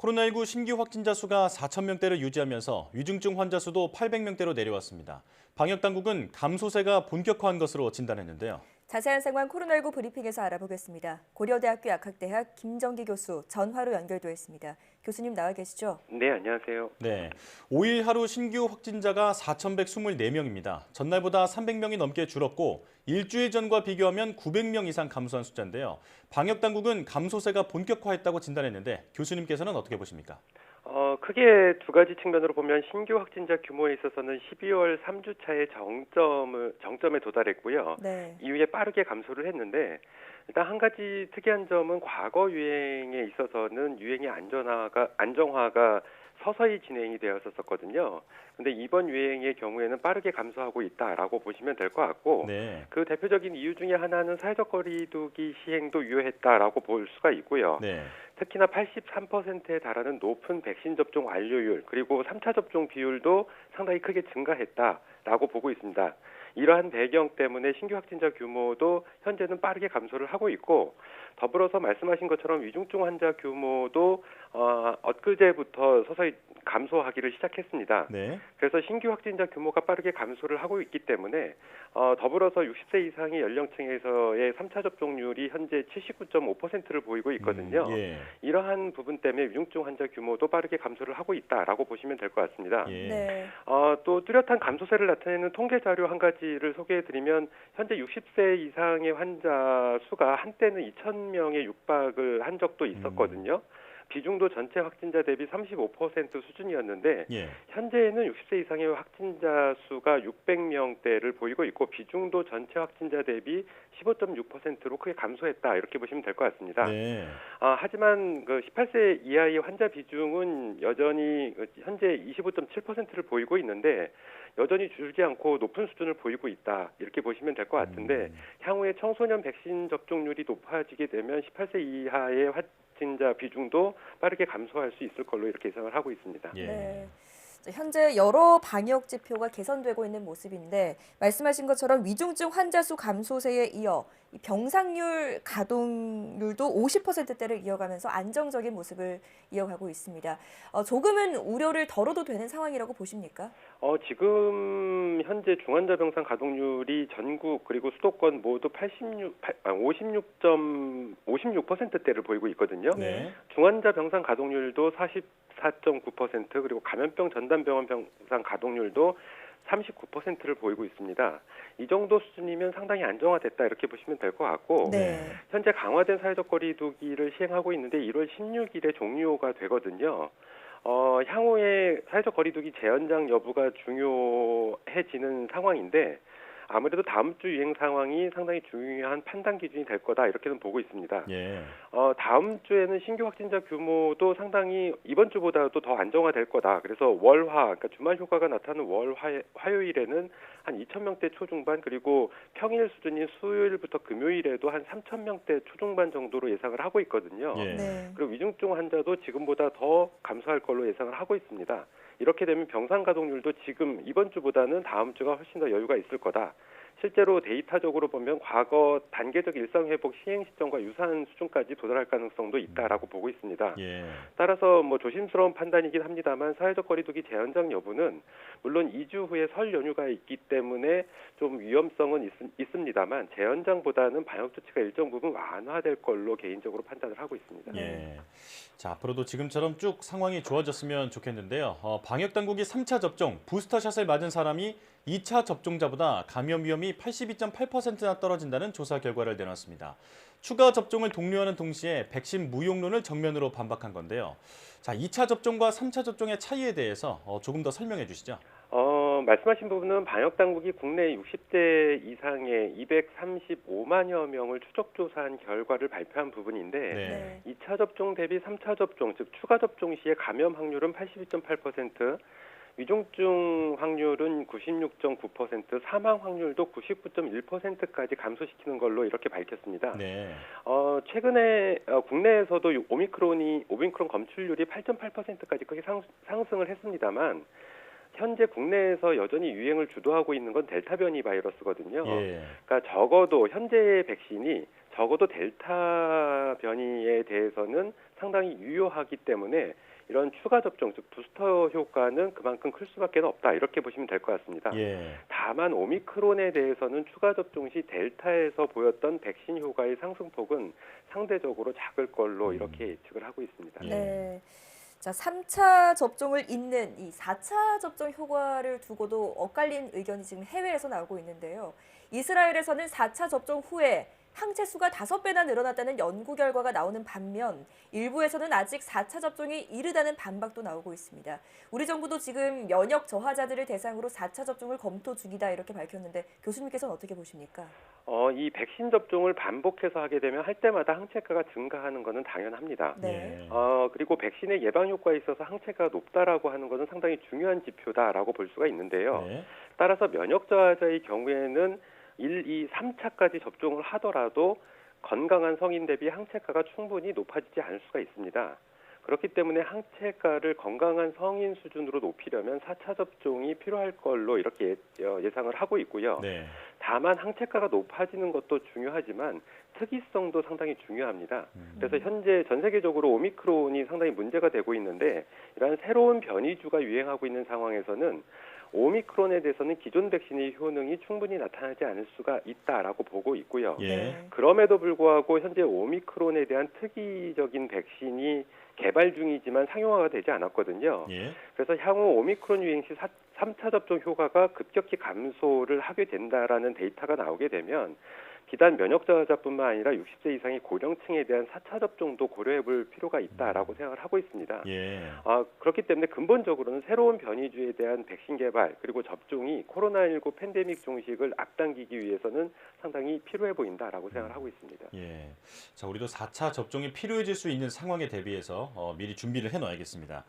코로나19 신규 확진자 수가 4천 명대를 유지하면서 위중증 환자 수도 800명대로 내려왔습니다. 방역당국은 감소세가 본격화한 것으로 진단했는데요. 자세한 상황 코로나19 브리핑에서 알아보겠습니다. 고려대학교 약학대학 김정기 교수 전화로 연결돼 있습니다. 교수님 나와 계시죠? 네, 안녕하세요. 네, 5일 하루 신규 확진자가 4,124명입니다. 전날보다 300명이 넘게 줄었고 일주일 전과 비교하면 900명 이상 감소한 숫자인데요. 방역당국은 감소세가 본격화했다고 진단했는데 교수님께서는 어떻게 보십니까? 크게 두 가지 측면으로 보면 신규 확진자 규모에 있어서는 12월 3주차에 정점에 도달했고요. 네. 이후에 빠르게 감소를 했는데 일단 한 가지 특이한 점은 과거 유행에 있어서는 유행의 안정화가 서서히 진행이 되었었거든요. 근데 이번 유행의 경우에는 빠르게 감소하고 있다라고 보시면 될 것 같고, 네. 그 대표적인 이유 중에 하나는 사회적 거리두기 시행도 유효했다라고 볼 수가 있고요. 네. 특히나 83%에 달하는 높은 백신 접종 완료율 그리고 3차 접종 비율도 상당히 크게 증가했다라고 보고 있습니다. 이러한 배경 때문에 신규 확진자 규모도 현재는 빠르게 감소를 하고 있고, 더불어서 말씀하신 것처럼 위중증 환자 규모도 엊그제부터 서서히 감소하기를 시작했습니다. 네. 그래서 신규 확진자 규모가 빠르게 감소를 하고 있기 때문에 더불어서 60세 이상의 연령층에서의 3차 접종률이 현재 79.5%를 보이고 있거든요. 예. 이러한 부분 때문에 위중증 환자 규모도 빠르게 감소를 하고 있다라고 보시면 될 것 같습니다. 예. 네. 또 뚜렷한 감소세를 나타내는 통계 자료 한 가지를 소개해드리면 현재 60세 이상의 환자 수가 한때는 2,000명에 육박을 한 적도 있었거든요. 비중도 전체 확진자 대비 35% 수준이었는데 예. 현재는 60세 이상의 확진자 수가 600명대를 보이고 있고 비중도 전체 확진자 대비 15.6%로 크게 감소했다 이렇게 보시면 될 것 같습니다. 네. 하지만 그 18세 이하의 환자 비중은 여전히 현재 25.7%를 보이고 있는데 여전히 줄지 않고 높은 수준을 보이고 있다 이렇게 보시면 될 것 같은데 향후에 청소년 백신 접종률이 높아지게 되면 18세 이하의 확진자 비중도 빠르게 감소할 수 있을 걸로 이렇게 예상을 하고 있습니다. 예. 네. 현재 여러 방역 지표가 개선되고 있는 모습인데 말씀하신 것처럼 위중증 환자 수 감소세에 이어 이 병상률 가동률도 50%대를 이어가면서 안정적인 모습을 이어가고 있습니다. 조금은 우려를 덜어도 되는 상황이라고 보십니까? 지금 현재 중환자 병상 가동률이 전국 그리고 수도권 모두 56.56%대를 보이고 있거든요. 네. 중환자 병상 가동률도 44.9% 그리고 감염병 전담병원 병상 가동률도 39%를 보이고 있습니다. 이 정도 수준이면 상당히 안정화됐다 이렇게 보시면 될 것 같고 네. 현재 강화된 사회적 거리두기를 시행하고 있는데 1월 16일에 종료가 되거든요. 향후에 사회적 거리두기 재연장 여부가 중요해지는 상황인데 아무래도 다음 주 유행 상황이 상당히 중요한 판단 기준이 될 거다 이렇게는 보고 있습니다. 예. 다음 주에는 신규 확진자 규모도 상당히 이번 주보다도 더 안정화될 거다. 그래서 그러니까 주말 휴가가 나타나는 화요일에는 한 2,000명대 초중반 그리고 평일 수준인 수요일부터 금요일에도 한 3,000명대 초중반 정도로 예상을 하고 있거든요. 예. 네. 그리고 위중증 환자도 지금보다 더 감소할 걸로 예상을 하고 있습니다. 이렇게 되면 병상 가동률도 지금 이번 주보다는 다음 주가 훨씬 더 여유가 있을 거다. 실제로 데이터적으로 보면 과거 단계적 일상회복 시행 시점과 유사한 수준까지 도달할 가능성도 있다라고 보고 있습니다. 예. 따라서 조심스러운 판단이긴 합니다만 사회적 거리두기 재연장 여부는 물론 2주 후에 설 연휴가 있기 때문에 좀 위험성은 있습니다만 재연장보다는 방역 조치가 일정 부분 완화될 걸로 개인적으로 판단을 하고 있습니다. 예. 자, 앞으로도 지금처럼 쭉 상황이 좋아졌으면 좋겠는데요. 방역 당국이 3차 접종, 부스터샷을 맞은 사람이 2차 접종자보다 감염 위험이 82.8%나 떨어진다는 조사 결과를 내놨습니다. 추가 접종을 독려하는 동시에 백신 무용론을 정면으로 반박한 건데요. 자, 2차 접종과 3차 접종의 차이에 대해서 조금 더 설명해 주시죠. 말씀하신 부분은 방역당국이 국내 60대 이상의 235만여 명을 추적조사한 결과를 발표한 부분인데 네. 2차 접종 대비 3차 접종, 즉 추가 접종 시에 감염 확률은 82.8%, 위중증 확률은 96.9%, 사망 확률도 99.1%까지 감소시키는 걸로 이렇게 밝혔습니다. 네. 최근에 국내에서도 오미크론 검출률이 8.8%까지 크게 상승을 했습니다만 현재 국내에서 여전히 유행을 주도하고 있는 건 델타 변이 바이러스거든요. 예. 그러니까 적어도 현재의 백신이 적어도 델타 변이에 대해서는 상당히 유효하기 때문에 이런 추가 접종, 즉 부스터 효과는 그만큼 클 수밖에 없다. 이렇게 보시면 될 것 같습니다. 예. 다만 오미크론에 대해서는 추가 접종 시 델타에서 보였던 백신 효과의 상승폭은 상대적으로 작을 걸로 이렇게 예측을 하고 있습니다. 예. 네. 자, 3차 접종을 잇는 이 4차 접종 효과를 두고도 엇갈린 의견이 지금 해외에서 나오고 있는데요. 이스라엘에서는 4차 접종 후에 항체 수가 5배나 늘어났다는 연구 결과가 나오는 반면 일부에서는 아직 4차 접종이 이르다는 반박도 나오고 있습니다. 우리 정부도 지금 면역 저하자들을 대상으로 4차 접종을 검토 중이다 이렇게 밝혔는데 교수님께서는 어떻게 보십니까? 이 백신 접종을 반복해서 하게 되면 할 때마다 항체가가 증가하는 것은 당연합니다. 네. 그리고 백신의 예방 효과에 있어서 항체가가 높다라고 하는 것은 상당히 중요한 지표다라고 볼 수가 있는데요. 네. 따라서 면역 저하자의 경우에는 1, 2, 3차까지 접종을 하더라도 건강한 성인 대비 항체가가 충분히 높아지지 않을 수가 있습니다. 그렇기 때문에 항체가를 건강한 성인 수준으로 높이려면 4차 접종이 필요할 걸로 이렇게 예상을 하고 있고요. 네. 다만 항체가가 높아지는 것도 중요하지만 특이성도 상당히 중요합니다. 그래서 현재 전 세계적으로 오미크론이 상당히 문제가 되고 있는데 이러한 새로운 변이주가 유행하고 있는 상황에서는 오미크론에 대해서는 기존 백신의 효능이 충분히 나타나지 않을 수가 있다라고 보고 있고요. 예. 그럼에도 불구하고 현재 오미크론에 대한 특이적인 백신이 개발 중이지만 상용화가 되지 않았거든요. 예. 그래서 향후 오미크론 유행 시 3차 접종 효과가 급격히 감소를 하게 된다라는 데이터가 나오게 되면 비단 면역 저하자뿐만 아니라 60세 이상의 고령층에 대한 4차 접종도 고려해 볼 필요가 있다라고 생각을 하고 있습니다. 예. 그렇기 때문에 근본적으로는 새로운 변이주에 대한 백신 개발 그리고 접종이 코로나19 팬데믹 종식을 앞당기기 위해서는 상당히 필요해 보인다라고 생각을 하고 있습니다. 예. 자, 우리도 4차 접종이 필요해질 수 있는 상황에 대비해서 미리 준비를 해놔야겠습니다.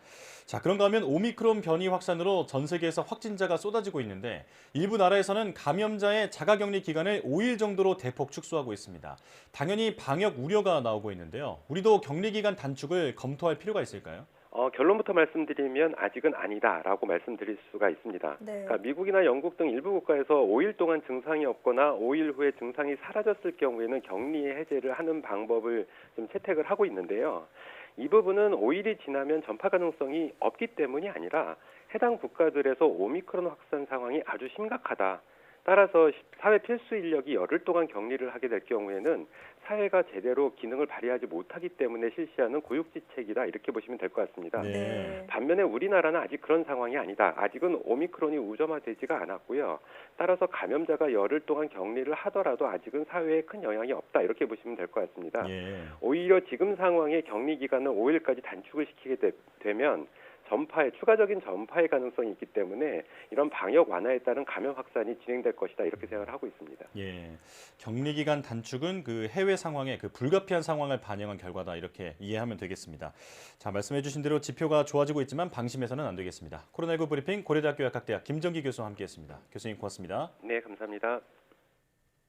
자, 그런가 하면 오미크론 변이 확산으로 전 세계에서 확진자가 쏟아지고 있는데 일부 나라에서는 감염자의 자가격리 기간을 5일 정도로 대폭 축소하고 있습니다. 당연히 방역 우려가 나오고 있는데요. 우리도 격리 기간 단축을 검토할 필요가 있을까요? 결론부터 말씀드리면 아직은 아니다라고 말씀드릴 수가 있습니다. 네. 그러니까 미국이나 영국 등 일부 국가에서 5일 동안 증상이 없거나 5일 후에 증상이 사라졌을 경우에는 격리의 해제를 하는 방법을 좀 채택을 하고 있는데요. 이 부분은 5일이 지나면 전파 가능성이 없기 때문이 아니라 해당 국가들에서 오미크론 확산 상황이 아주 심각하다. 따라서 사회 필수 인력이 열흘 동안 격리를 하게 될 경우에는 사회가 제대로 기능을 발휘하지 못하기 때문에 실시하는 고육지책이다 이렇게 보시면 될 것 같습니다. 네. 반면에 우리나라는 아직 그런 상황이 아니다. 아직은 오미크론이 우점화되지가 않았고요. 따라서 감염자가 열흘 동안 격리를 하더라도 아직은 사회에 큰 영향이 없다 이렇게 보시면 될 것 같습니다. 예. 오히려 지금 상황의 격리 기간을 5일까지 단축을 시키게 되면 추가적인 전파의 가능성이 있기 때문에 이런 방역 완화에 따른 감염 확산이 진행될 것이다 이렇게 생각을 하고 있습니다. 예. 격리 기간 단축은 그 해외 상황의 그 불가피한 상황을 반영한 결과다 이렇게 이해하면 되겠습니다. 자, 말씀해 주신 대로 지표가 좋아지고 있지만 방심해서는 안 되겠습니다. 코로나19 브리핑 고려대학교 약학대학 김정기 교수와 함께했습니다. 교수님 고맙습니다. 네, 감사합니다.